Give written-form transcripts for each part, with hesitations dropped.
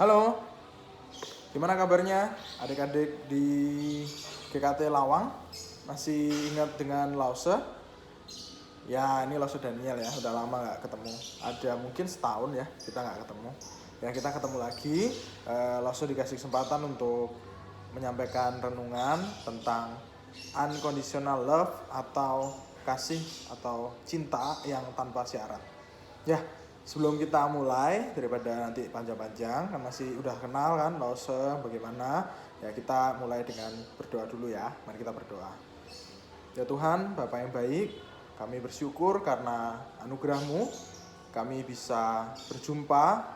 Halo, gimana kabarnya adik-adik di GKT Lawang? Masih ingat dengan Lause? Ya, ini Lause Daniel ya, udah lama gak ketemu. Ada mungkin setahun ya kita gak ketemu. Ya, kita ketemu lagi. Lause dikasih kesempatan untuk menyampaikan renungan tentang unconditional love atau kasih atau cinta yang tanpa syarat. Ya, sebelum kita mulai, daripada nanti panjang-panjang, kan masih udah kenal kan Lause bagaimana, ya kita mulai dengan berdoa dulu ya. Mari kita berdoa. Ya Tuhan, Bapa yang baik, kami bersyukur karena anugerah-Mu kami bisa berjumpa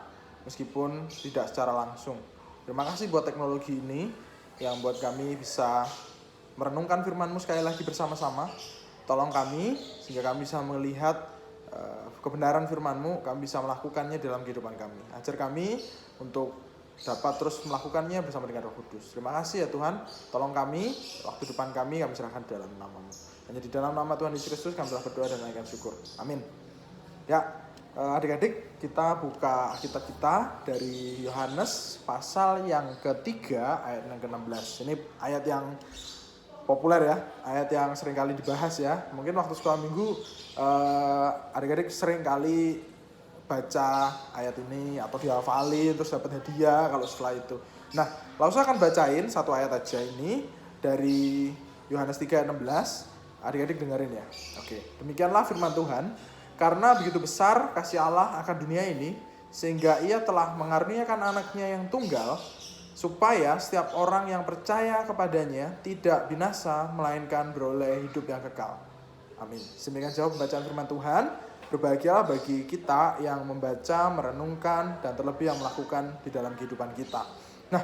meskipun tidak secara langsung. Terima kasih buat teknologi ini yang buat kami bisa merenungkan firman-Mu sekali lagi bersama-sama. Tolong kami sehingga kami bisa melihat kebenaran firman-Mu, kami bisa melakukannya dalam kehidupan kami. Ajar kami untuk dapat terus melakukannya bersama dengan Roh Kudus. Terima kasih ya Tuhan, tolong kami, waktu depan kami serahkan dalam nama-Mu. Hanya di dalam nama Tuhan Yesus Kristus kami telah berdoa dan menaikkan syukur. Amin. Ya, adik-adik, kita buka Alkitab kita dari Yohanes pasal yang ketiga ayat yang ke-16. Ini ayat yang populer ya, ayat yang sering kali dibahas ya. Mungkin waktu sekolah minggu adik-adik sering kali baca ayat ini atau dihafalin terus dapat hadiah kalau setelah itu. Nah, Lause akan bacain satu ayat aja ini dari Yohanes 3 ayat 16. Adik-adik dengerin ya. Oke, demikianlah firman Tuhan. Karena begitu besar kasih Allah akan dunia ini, sehingga ia telah mengaruniakan anaknya yang tunggal, supaya setiap orang yang percaya kepadanya tidak binasa, melainkan beroleh hidup yang kekal. Amin. Demikian jawab pembacaan firman Tuhan. Berbahagialah bagi kita yang membaca, merenungkan, dan terlebih yang melakukan di dalam kehidupan kita. Nah,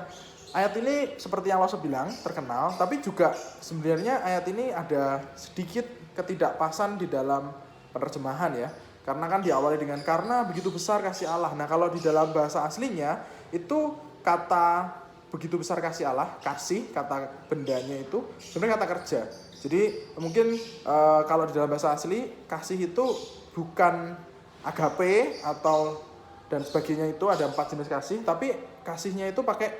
ayat ini seperti yang Lause bilang, terkenal, tapi juga sebenarnya ayat ini ada sedikit ketidakpasan di dalam penerjemahan ya. Karena kan diawali dengan karena begitu besar kasih Allah. Nah, kalau di dalam bahasa aslinya itu kata begitu besar kasih Allah, kasih, kata bendanya itu sebenarnya kata kerja. Jadi mungkin kalau di dalam bahasa asli kasih itu bukan agape atau dan sebagainya, itu ada 4 jenis kasih, tapi kasihnya itu pakai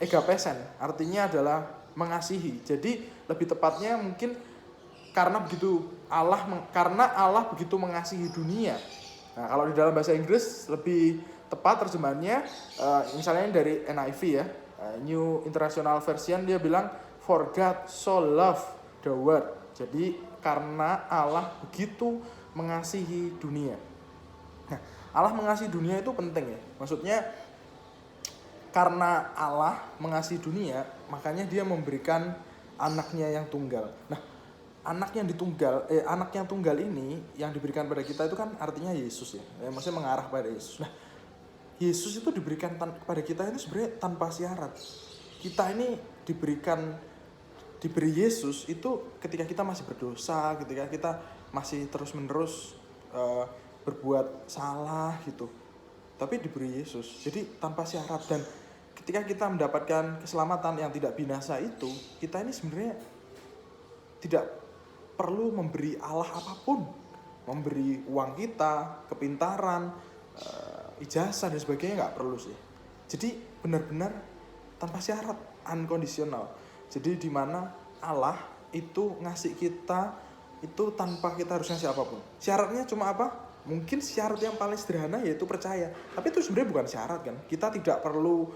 egapesen, artinya adalah mengasihi. Jadi lebih tepatnya mungkin karena Allah begitu mengasihi dunia. Nah, kalau di dalam bahasa Inggris lebih tepat terjemahannya, misalnya dari NIV ya, New International Version, dia bilang for God so loved the world. Jadi karena Allah begitu mengasihi dunia. Nah, Allah mengasihi dunia itu penting ya. Maksudnya karena Allah mengasihi dunia, makanya dia memberikan anaknya yang tunggal. Nah, anak yang tunggal ini yang diberikan pada kita itu kan artinya Yesus ya. Maksudnya mengarah pada Yesus. Nah, Yesus itu diberikan kepada kita itu sebenarnya tanpa syarat. Kita ini diberi Yesus itu ketika kita masih berdosa, ketika kita masih terus-menerus berbuat salah gitu. Tapi diberi Yesus. Jadi tanpa syarat, dan ketika kita mendapatkan keselamatan yang tidak binasa itu, kita ini sebenarnya tidak perlu memberi Allah apapun, memberi uang kita, kepintaran, ijazah dan sebagainya, nggak perlu sih. Jadi benar-benar tanpa syarat, unconditional. Jadi di mana Allah itu ngasih kita itu tanpa kita harus ngasih apapun. Syaratnya cuma apa? Mungkin syarat yang paling sederhana yaitu percaya. Tapi itu sebenarnya bukan syarat kan. Kita tidak perlu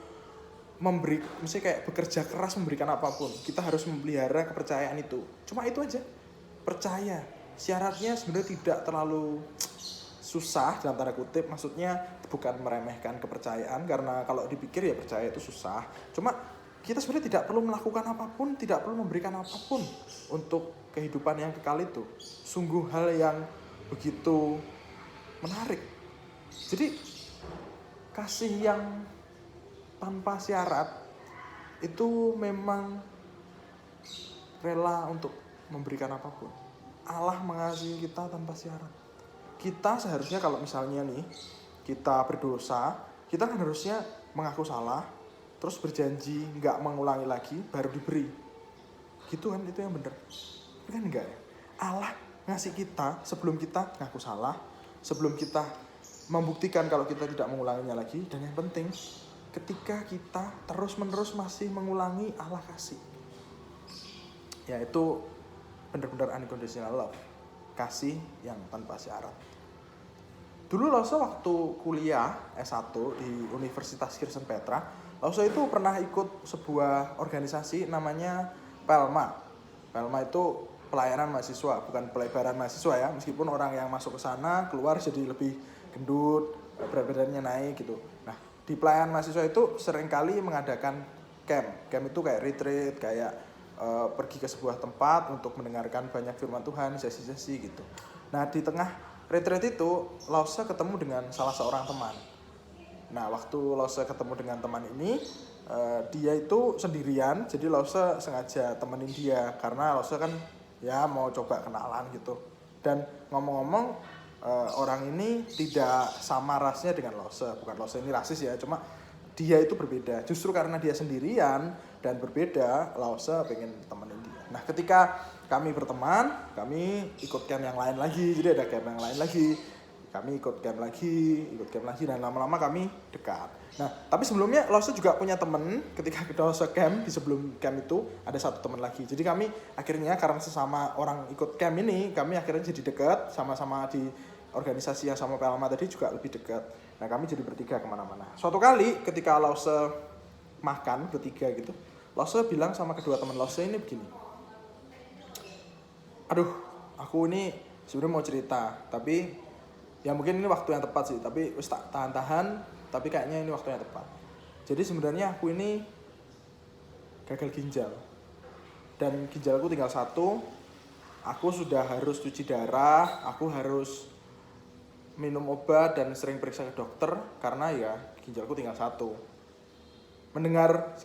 misalnya kayak bekerja keras memberikan apapun. Kita harus memelihara kepercayaan itu. Cuma itu aja. Percaya. Syaratnya sebenarnya tidak terlalu susah dalam tanda kutip, maksudnya bukan meremehkan kepercayaan, karena kalau dipikir ya percaya itu susah. Cuma kita sebenarnya tidak perlu melakukan apapun, tidak perlu memberikan apapun untuk kehidupan yang kekal itu. Sungguh hal yang begitu menarik. Jadi kasih yang tanpa syarat itu memang rela untuk memberikan apapun. Allah mengasihi kita tanpa syarat. Kita seharusnya kalau misalnya nih kita berdosa, kita kan harusnya mengaku salah, terus berjanji nggak mengulangi lagi, baru diberi. Gitu kan, itu yang benar. Tapi kan enggak ya. Allah ngasih kita sebelum kita ngaku salah, sebelum kita membuktikan kalau kita tidak mengulanginya lagi, dan yang penting ketika kita terus-menerus masih mengulangi Allah kasih. Yaitu benar-benar unconditional love. Kasih yang tanpa syarat. Dulu Lause waktu kuliah S1 di Universitas Kristen Petra, Lause itu pernah ikut sebuah organisasi namanya PELMA. PELMA itu pelayanan mahasiswa, bukan pelebaran mahasiswa ya. Meskipun orang yang masuk ke sana keluar jadi lebih gendut, berat badannya naik gitu. Nah, di pelayanan mahasiswa itu seringkali mengadakan camp. Camp itu kayak retreat, kayak pergi ke sebuah tempat untuk mendengarkan banyak firman Tuhan, sesi-sesi gitu. Nah, di tengah retreat itu Lause ketemu dengan salah seorang teman. Nah, waktu Lause ketemu dengan teman ini, dia itu sendirian, jadi Lause sengaja temenin dia karena Lause kan ya mau coba kenalan gitu. Dan ngomong-ngomong, orang ini tidak sama rasnya dengan Lause. Bukan Lause ini rasis ya, cuma dia itu berbeda. Justru karena dia sendirian dan berbeda, Lause pengen temenin dia. Nah, ketika kami berteman, kami ikut camp yang lain lagi. Jadi ada camp yang lain lagi. Kami ikut camp lagi, dan lama-lama kami dekat. Nah, tapi sebelumnya Lause juga punya temen. Ketika kita Lause camp, di sebelum camp itu ada satu teman lagi. Jadi kami akhirnya karena sesama orang ikut camp ini, kami akhirnya jadi dekat, sama-sama di organisasi yang sama PELMA tadi juga lebih dekat. Nah, kami jadi bertiga kemana-mana. Suatu kali ketika Lause makan bertiga gitu, Lause bilang sama kedua teman Lause ini begini. Aduh, aku ini sebenarnya mau cerita, tapi ya mungkin ini waktu yang tepat sih, tapi wis tak tahan-tahan, tapi kayaknya ini waktu yang tepat. Jadi sebenarnya aku ini gagal ginjal. Dan ginjalku tinggal satu, aku sudah harus cuci darah, aku harus minum obat dan sering periksa ke dokter karena ya ginjalku tinggal satu. Mendengar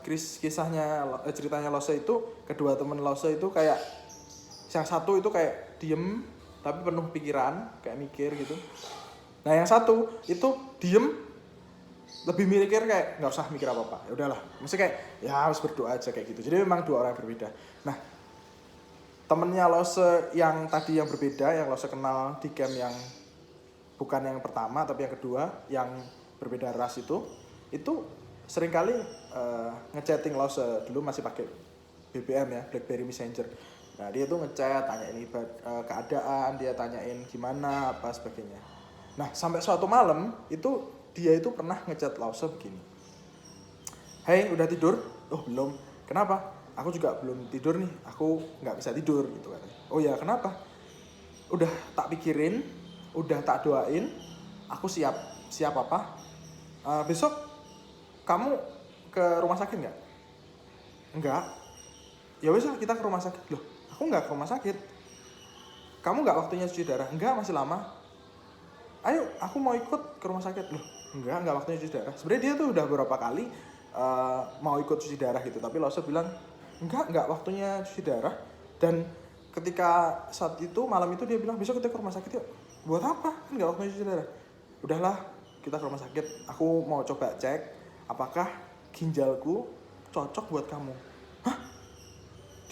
ceritanya Lause itu, kedua teman Lause itu kayak yang satu itu kayak diem tapi penuh pikiran, kayak mikir gitu. Nah, yang satu itu diem lebih mikir, kayak nggak usah mikir apa-apa. Ya udahlah, mesti kayak ya harus berdoa aja kayak gitu. Jadi memang dua orang yang berbeda. Nah, temennya Lause yang tadi yang berbeda, yang Lause kenal di camp yang bukan yang pertama tapi yang kedua, yang berbeda ras itu seringkali ngechatting Lause. Dulu masih pakai BBM ya, BlackBerry Messenger. Nah, dia tuh ngechat, tanyain keadaan, dia tanyain gimana, apa sebagainya. Nah, sampai suatu malam itu dia itu pernah ngechat Lause begini. Hey, udah tidur? Oh, belum. Kenapa? Aku juga belum tidur nih, aku gak bisa tidur gitu kan. Oh ya, kenapa? Udah tak pikirin, udah tak doain, aku siap. Siap apa? Besok kamu ke rumah sakit gak? Enggak. Ya wes kita ke rumah sakit. Loh, aku nggak ke rumah sakit. Kamu nggak waktunya cuci darah? Enggak, masih lama. Ayo, aku mau ikut ke rumah sakit. Loh, enggak waktunya cuci darah. Sebenarnya dia tuh udah beberapa kali mau ikut cuci darah gitu, tapi Lause bilang enggak waktunya cuci darah. Dan ketika saat itu malam itu dia bilang besok kita ke rumah sakit yuk. Buat apa? Kan nggak waktunya cuci darah. Udahlah, kita ke rumah sakit. Aku mau coba cek apakah ginjalku cocok buat kamu. Hah?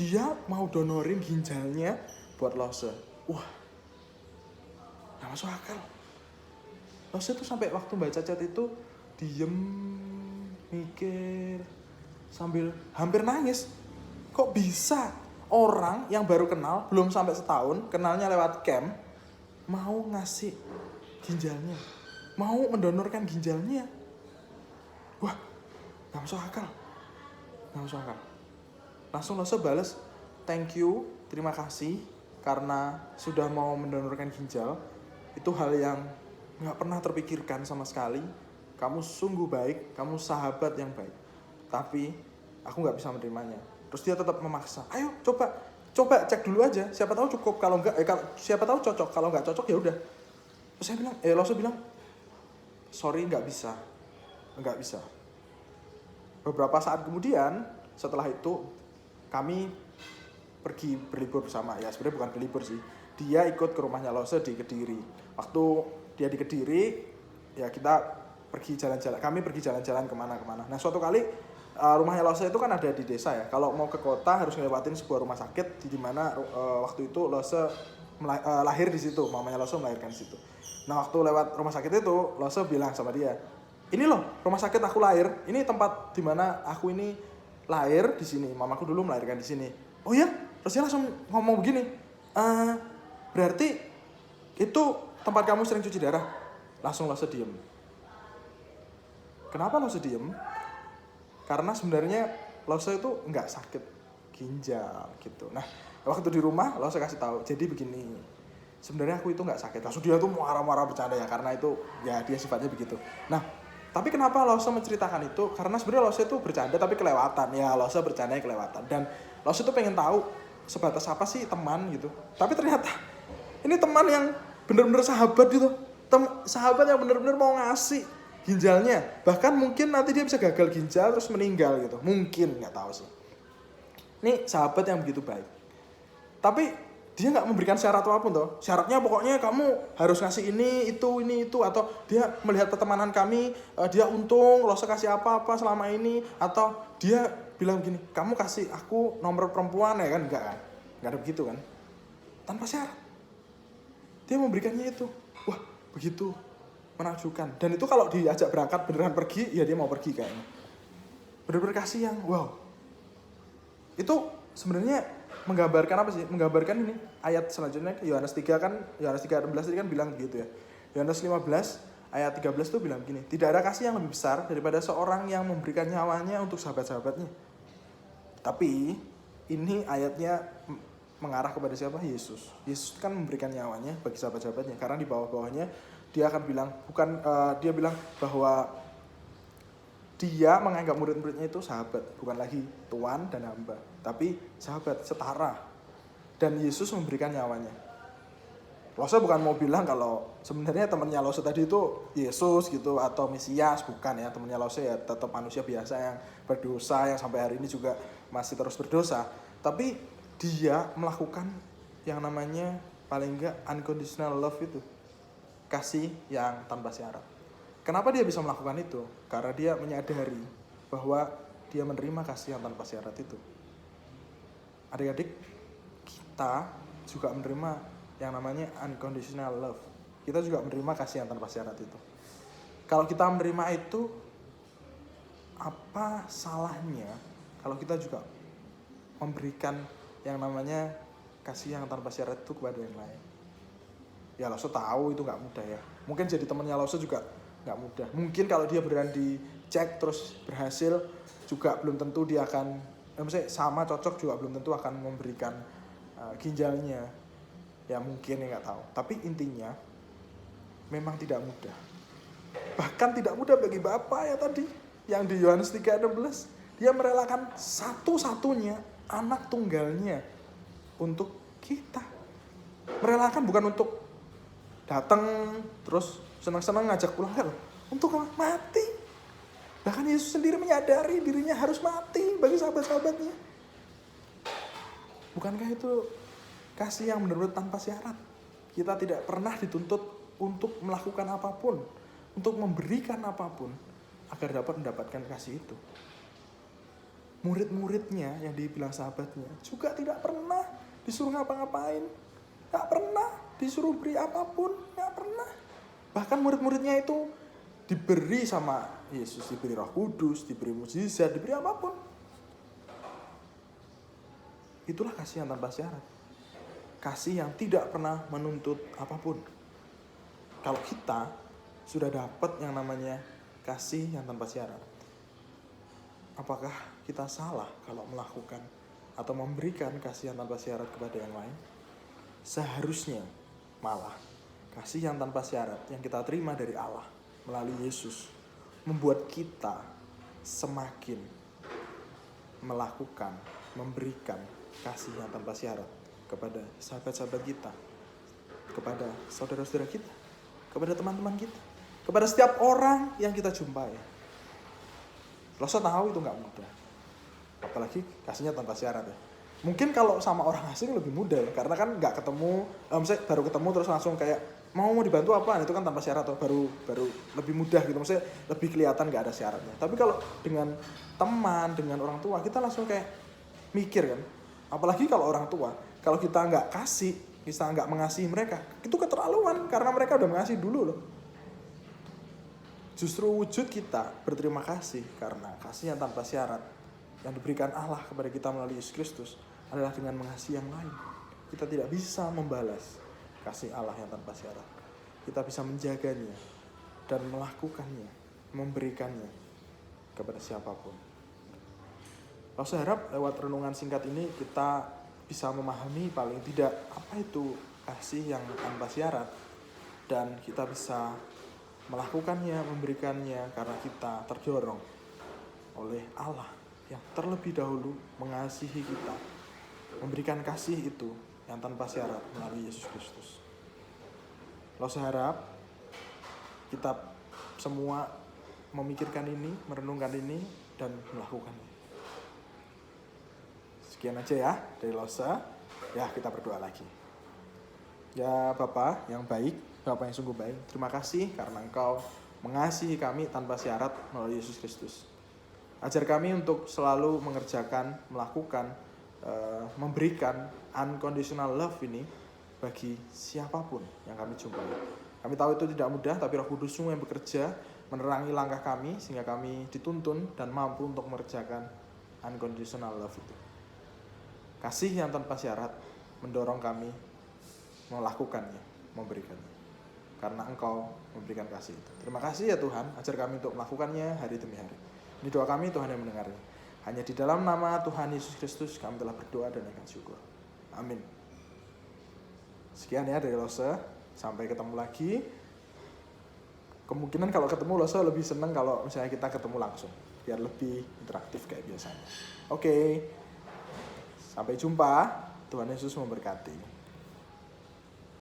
Dia mau donorin ginjalnya buat Lause. Wah, gak masuk akal. Lause tuh sampai waktu baca chat itu diem, mikir, sambil hampir nangis. Kok bisa orang yang baru kenal, belum sampai setahun, kenalnya lewat camp, mau ngasih ginjalnya, mau mendonorkan ginjalnya. Wah, gak masuk akal. Langsung Lause balas, thank you, terima kasih karena sudah mau mendonorkan ginjal. Itu hal yang gak pernah terpikirkan sama sekali. Kamu sungguh baik, kamu sahabat yang baik. Tapi aku gak bisa menerimanya. Terus dia tetap memaksa, ayo coba cek dulu aja, siapa tahu cukup, kalau enggak siapa tahu cocok, kalau nggak cocok ya udah. Terus Lause bilang, sorry nggak bisa. Beberapa saat kemudian setelah itu kami pergi berlibur bersama. Ya sebenarnya bukan berlibur sih, dia ikut ke rumahnya Lause di Kediri. Waktu dia di Kediri, ya kita pergi jalan-jalan. Kami pergi jalan-jalan kemana-kemana. Nah suatu kali rumahnya Lause itu kan ada di desa ya. Kalau mau ke kota harus ngelewatin sebuah rumah sakit di mana waktu itu Lause lahir di situ. Mamanya Lause melahirkan di situ. Nah waktu lewat rumah sakit itu Lause bilang sama dia, ini loh rumah sakit aku lahir, ini tempat dimana aku ini lahir di sini, mamaku dulu melahirkan di sini. Oh ya, terus dia langsung ngomong begini, berarti itu tempat kamu sering cuci darah. Langsung Lause diem. Kenapa Lause diem? Karena sebenarnya Lause itu nggak sakit ginjal gitu. Nah, waktu di rumah Lause kasih tahu, jadi begini, sebenarnya aku itu nggak sakit. Langsung dia tuh marah-marah bercanda ya, karena itu ya dia sifatnya begitu. Nah, tapi kenapa Lause menceritakan itu? Karena sebenarnya Lause itu bercanda tapi kelewatan. Ya, Lause bercandanya kelewatan. Dan Lause tuh pengen tahu sebatas apa sih teman gitu. Tapi ternyata ini teman yang bener-bener sahabat gitu. Sahabat yang bener-bener mau ngasih ginjalnya. Bahkan mungkin nanti dia bisa gagal ginjal terus meninggal gitu. Mungkin, nggak tahu sih. Ini sahabat yang begitu baik. Tapi dia nggak memberikan syarat apapun toh. Syaratnya pokoknya kamu harus ngasih ini itu, atau dia melihat pertemanan kami, dia untung, Lause kasih apa-apa selama ini, atau dia bilang gini, kamu kasih aku nomor perempuan ya kan, enggak ada begitu kan, tanpa syarat. Dia memberikannya itu, wah begitu menakjubkan. Dan itu kalau diajak berangkat beneran pergi, ya dia mau pergi kayaknya. Bener-bener kasih yang wow. Itu sebenarnya menggambarkan apa sih? Menggambarkan ini ayat selanjutnya, Yohanes 3 kan, Yohanes 3:16 tadi kan bilang begitu ya. Yohanes 15 ayat 13 tuh bilang gini, tidak ada kasih yang lebih besar daripada seorang yang memberikan nyawanya untuk sahabat-sahabatnya. Tapi ini ayatnya mengarah kepada siapa? Yesus. Yesus kan memberikan nyawanya bagi sahabat-sahabatnya, karena di bawah-bawahnya dia akan bilang, dia bilang bahwa dia menganggap murid-muridnya itu sahabat, bukan lagi tuan dan hamba, tapi sahabat, setara. Dan Yesus memberikan nyawanya. Lause bukan mau bilang kalau sebenarnya temannya Lause tadi itu Yesus gitu atau Mesias, bukan ya. Temannya Lause ya tetap manusia biasa yang berdosa, yang sampai hari ini juga masih terus berdosa. Tapi dia melakukan yang namanya paling enggak unconditional love itu. Kasih yang tanpa syarat. Kenapa dia bisa melakukan itu? Karena dia menyadari bahwa dia menerima kasih yang tanpa syarat itu. Adik-adik, kita juga menerima yang namanya unconditional love. Kita juga menerima kasih yang tanpa syarat itu. Kalau kita menerima itu, apa salahnya kalau kita juga memberikan yang namanya kasih yang tanpa syarat itu kepada yang lain? Ya Lause tahu itu gak mudah ya. Mungkin jadi temannya Lause juga gak mudah. Mungkin kalau dia beneran dicek terus berhasil, juga belum tentu dia akan, misalnya sama cocok juga belum tentu akan memberikan ginjalnya. Ya mungkin ya gak tahu. Tapi intinya memang tidak mudah. Bahkan tidak mudah bagi Bapak ya tadi, yang di Yohanes 3:16. Dia merelakan satu-satunya anak tunggalnya untuk kita. Merelakan bukan untuk datang terus senang-senang ngajak pulang, kan? Untuk mati. Bahkan Yesus sendiri menyadari dirinya harus mati bagi sahabat-sahabatnya. Bukankah itu kasih yang benar-benar tanpa syarat? Kita tidak pernah dituntut untuk melakukan apapun, untuk memberikan apapun agar dapat mendapatkan kasih itu. Murid-muridnya yang dibilang sahabatnya juga tidak pernah disuruh ngapa-ngapain, gak pernah disuruh beri apapun, gak pernah. Bahkan murid-muridnya itu diberi sama Yesus, diberi Roh Kudus, diberi mukjizat, diberi apapun. Itulah kasih yang tanpa syarat. Kasih yang tidak pernah menuntut apapun. Kalau kita sudah dapat yang namanya kasih yang tanpa syarat, apakah kita salah kalau melakukan atau memberikan kasih yang tanpa syarat kepada yang lain? Seharusnya malah kasih yang tanpa syarat yang kita terima dari Allah melalui Yesus membuat kita semakin melakukan, memberikan kasih yang tanpa syarat kepada sahabat-sahabat kita, kepada saudara-saudara kita, kepada teman-teman kita, kepada setiap orang yang kita jumpai. Lause tahu itu gak mudah, apalagi kasihnya tanpa syarat ya. Mungkin kalau sama orang asing lebih mudah ya, karena kan gak ketemu, misalnya baru ketemu terus langsung kayak mau dibantu apa, itu kan tanpa syarat atau baru lebih mudah gitu, maksudnya lebih kelihatan gak ada syaratnya. Tapi kalau dengan teman, dengan orang tua, kita langsung kayak mikir kan, apalagi kalau orang tua, kalau kita nggak kasih, kita nggak mengasihi mereka, itu keterlaluan karena mereka udah mengasihi dulu loh. Justru wujud kita berterima kasih karena kasih yang tanpa syarat yang diberikan Allah kepada kita melalui Yesus Kristus adalah dengan mengasihi yang lain. Kita tidak bisa membalas kasih Allah yang tanpa syarat. Kita bisa menjaganya dan melakukannya, memberikannya kepada siapapun. Saya harap lewat renungan singkat ini kita bisa memahami paling tidak apa itu kasih yang tanpa syarat, dan kita bisa melakukannya, memberikannya karena kita terdorong oleh Allah yang terlebih dahulu mengasihi kita, memberikan kasih itu yang tanpa syarat melalui Yesus Kristus. Saya harap kita semua memikirkan ini, merenungkan ini, dan melakukannya. Sekian aja ya dari Losa. Ya, kita berdoa lagi. Ya Bapa yang baik, Bapa yang sungguh baik, terima kasih karena Engkau mengasihi kami tanpa syarat melalui Yesus Kristus. Ajar kami untuk selalu mengerjakan, melakukan, memberikan unconditional love ini bagi siapapun yang kami jumpai. Kami tahu itu tidak mudah, tapi Roh Kudus-Mu yang bekerja menerangi langkah kami sehingga kami dituntun dan mampu untuk mengerjakan unconditional love itu. Kasih yang tanpa syarat mendorong kami melakukannya, memberikannya. Karena Engkau memberikan kasih itu. Terima kasih ya Tuhan, ajar kami untuk melakukannya hari demi hari. Ini doa kami, Tuhan yang mendengarnya. Hanya di dalam nama Tuhan Yesus Kristus kami telah berdoa dan akan syukur. Amin. Sekian ya dari Losa. Sampai ketemu lagi. Kemungkinan kalau ketemu Losa lebih senang kalau misalnya kita ketemu langsung. Biar lebih interaktif kayak biasanya. Oke. Sampai jumpa. Tuhan Yesus memberkati.